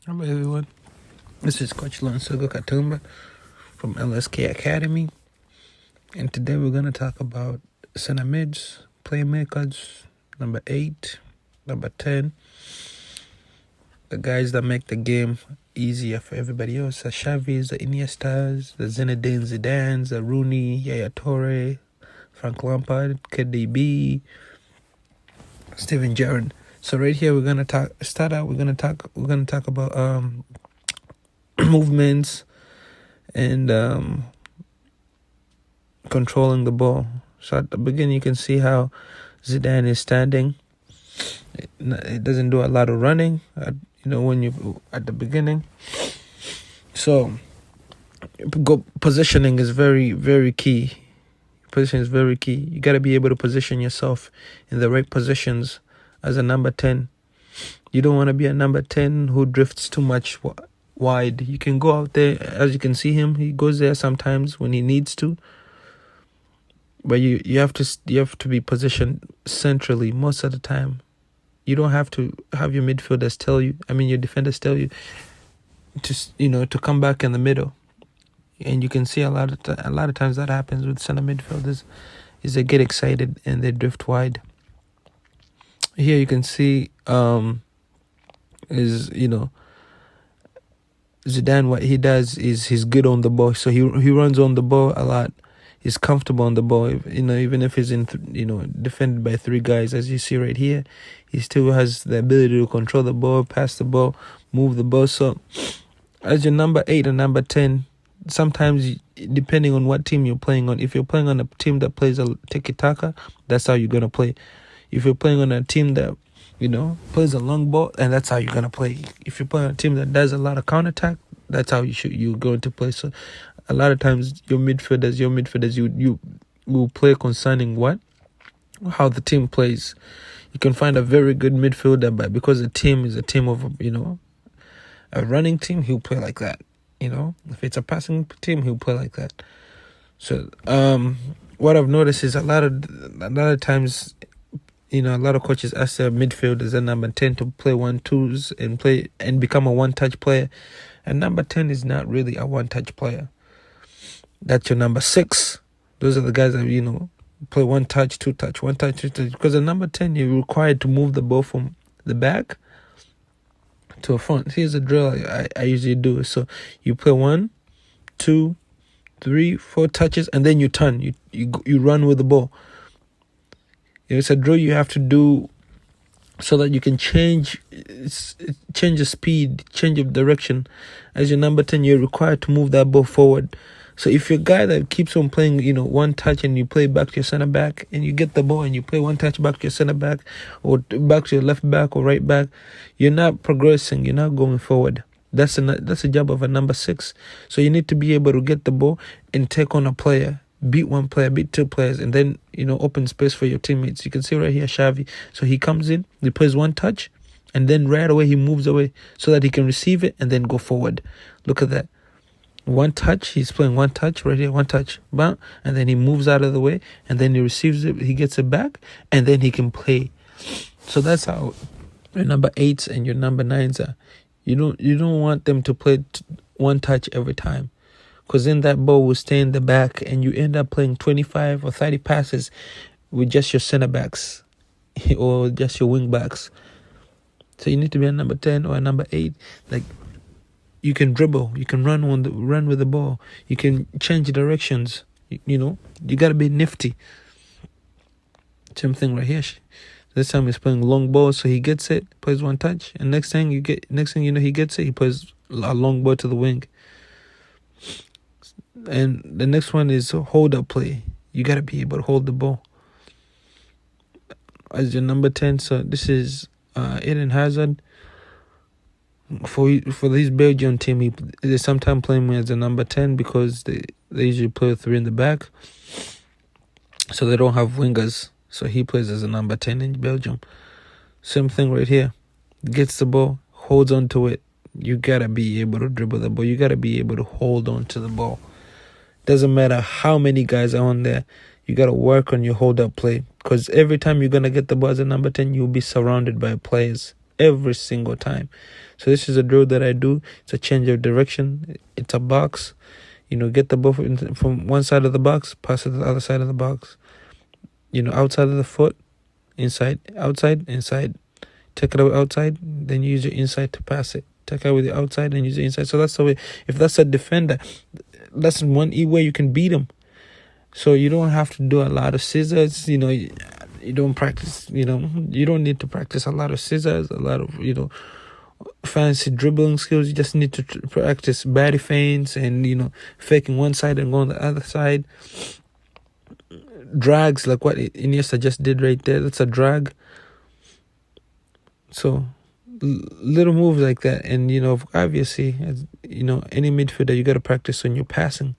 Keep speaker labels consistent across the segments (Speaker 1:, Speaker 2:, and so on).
Speaker 1: Hello everyone, this is Coach Lonsugo Katumba from LSK Academy, and today we're going to talk about center mids, playmakers, number 8, number 10, the guys that make the game easier for everybody else, the Xavis, the Iniestas, the Zinedine Zidanes, the Rooney, Yaya Toure, Frank Lampard, KDB, Steven Gerrard. So right here we're gonna talk about movements and controlling the ball. So at the beginning you can see how Zidane is standing. It doesn't do a lot of running, when you at the beginning. So positioning is very, very key. Position is very key. You got to be able to position yourself in the right positions as a number 10. You don't want to be a number 10 who drifts too much wide. You can go out there, as you can see him. He goes there sometimes when he needs to. But you have to be positioned centrally most of the time. You don't have to have your midfielders your defenders tell you to come back in the middle. And you can see a lot of times that happens with center midfielders is they get excited and they drift wide. Here you can see Zidane, what he does is he's good on the ball. So he runs on the ball a lot. He's comfortable on the ball. Even if he's defended by 3 guys, as you see right here, he still has the ability to control the ball, pass the ball, move the ball. So as your number 8 and number 10, sometimes depending on what team you're playing on, if you're playing on a team that plays a tiki-taka, that's how you're going to play. If you're playing on a team that plays a long ball, and that's how you're going to play. If you're playing on a team that does a lot of counterattack, that's how you're going to play. So a lot of times your midfielders you will play concerning how the team plays. You can find a very good midfielder, but because the team is a team of a running team, he'll play like that. If it's a passing team, he'll play like that. So what I've noticed is a lot of times, a lot of coaches ask their midfielders and number 10 to play 1-2s and become a one-touch player. And number 10 is not really a one-touch player. That's your number 6. Those are the guys that, play one-touch, two-touch, one-touch, two-touch. Because the number 10, you're required to move the ball from the back to a front. Here's a drill I usually do. So you play 1, 2, 3, 4 touches, and then you turn. You run with the ball. It's a drill you have to do so that you can change the speed, change of direction. As your number 10, you're required to move that ball forward. So if you're a guy that keeps on playing, one touch and you play back to your center back and you get the ball and you play one touch back to your center back or back to your left back or right back, you're not progressing. You're not going forward. That's the job of a number 6. So you need to be able to get the ball and take on a player, beat one player, beat 2 players, and then, open space for your teammates. You can see right here, Xavi. So he comes in, he plays one touch, and then right away he moves away so that he can receive it and then go forward. Look at that. One touch, he's playing one touch right here, one touch, bam, and then he moves out of the way, and then he receives it, he gets it back, and then he can play. So that's how your number 8s and your number 9s are. You don't want them to play one touch every time, because then that ball will stay in the back, and you end up playing 25 or 30 passes with just your center backs or just your wing backs. So you need to be a number 10 or a number 8, like. You can dribble. You can run with the ball. You can change directions. You got to be nifty. Same thing right here. This time he's playing long ball, so he gets it, plays one touch, and next thing he gets it, he plays a long ball to the wing. And the next one is hold up play. You got to be able to hold the ball. As your number 10, so this is Eden Hazard. For this Belgian team, they sometimes play him as a number 10 because they usually play 3 in the back, so they don't have wingers. So he plays as a number 10 in Belgium. Same thing right here. Gets the ball, holds on to it. You gotta be able to dribble the ball. You gotta be able to hold on to the ball. Doesn't matter how many guys are on there. You gotta work on your hold up play, because every time you're gonna get the ball as a number 10, you'll be surrounded by players. every single time. So this is a drill that I do. It's a change of direction. It's a box. Get the ball from one side of the box, pass it to the other side of the box. Outside of the foot, inside, outside, inside. Take it out outside, then use your inside to pass it. Take it out with your outside and use your inside. So that's the way. If that's a defender, that's one way you can beat him. So you don't have to do a lot of scissors. You don't practice. You don't need to practice a lot of scissors, a lot of fancy dribbling skills. You just need to practice body feints and faking one side and going the other side. Drags like what Iniesta just did right there. That's a drag. So little moves like that, and obviously, as any midfielder, you got to practice on your passing.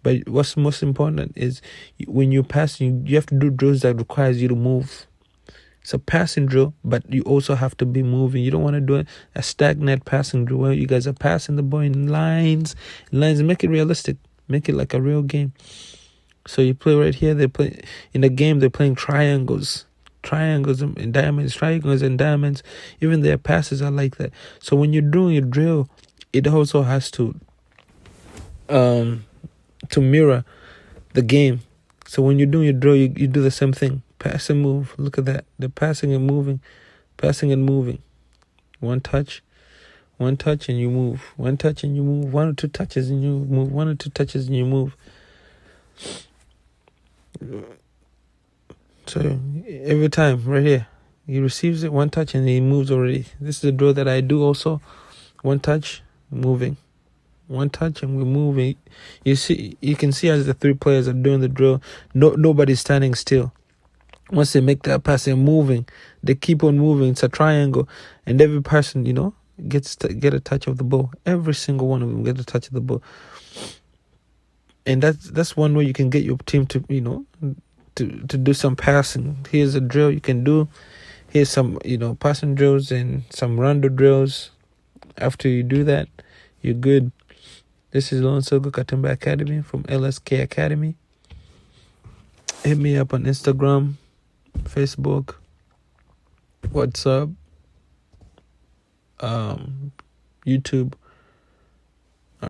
Speaker 1: But what's most important is when you're passing, you have to do drills that requires you to move. It's a passing drill, but you also have to be moving. You don't want to do a stagnant passing drill where you guys are passing the ball in lines. Make it realistic. Make it like a real game. So you play right here. They play in a game. They're playing triangles and diamonds, triangles and diamonds. Even their passes are like that. So when you're doing a drill, it also has to mirror the game. So when you're doing your drill, you do the same thing. Pass and move. Look at that. They're passing and moving. Passing and moving. One touch and you move. One touch and you move. One or two touches and you move. One or two touches and you move. So every time, right here, he receives it, one touch, and he moves already. This is a drill that I do also. One touch, moving. One touch, and we're moving. You can see as the three players are doing the drill, nobody's standing still. Once they make that pass, they're moving. They keep on moving. It's a triangle, and every person, get a touch of the ball. Every single one of them get a touch of the ball. And that's one way you can get your team to to do some passing. Here's a drill you can do. Here's some passing drills and some rondo drills. After you do that, you're good. This is Lone Sogo Katumba Academy from LSK Academy. Hit me up on Instagram, Facebook, WhatsApp, YouTube.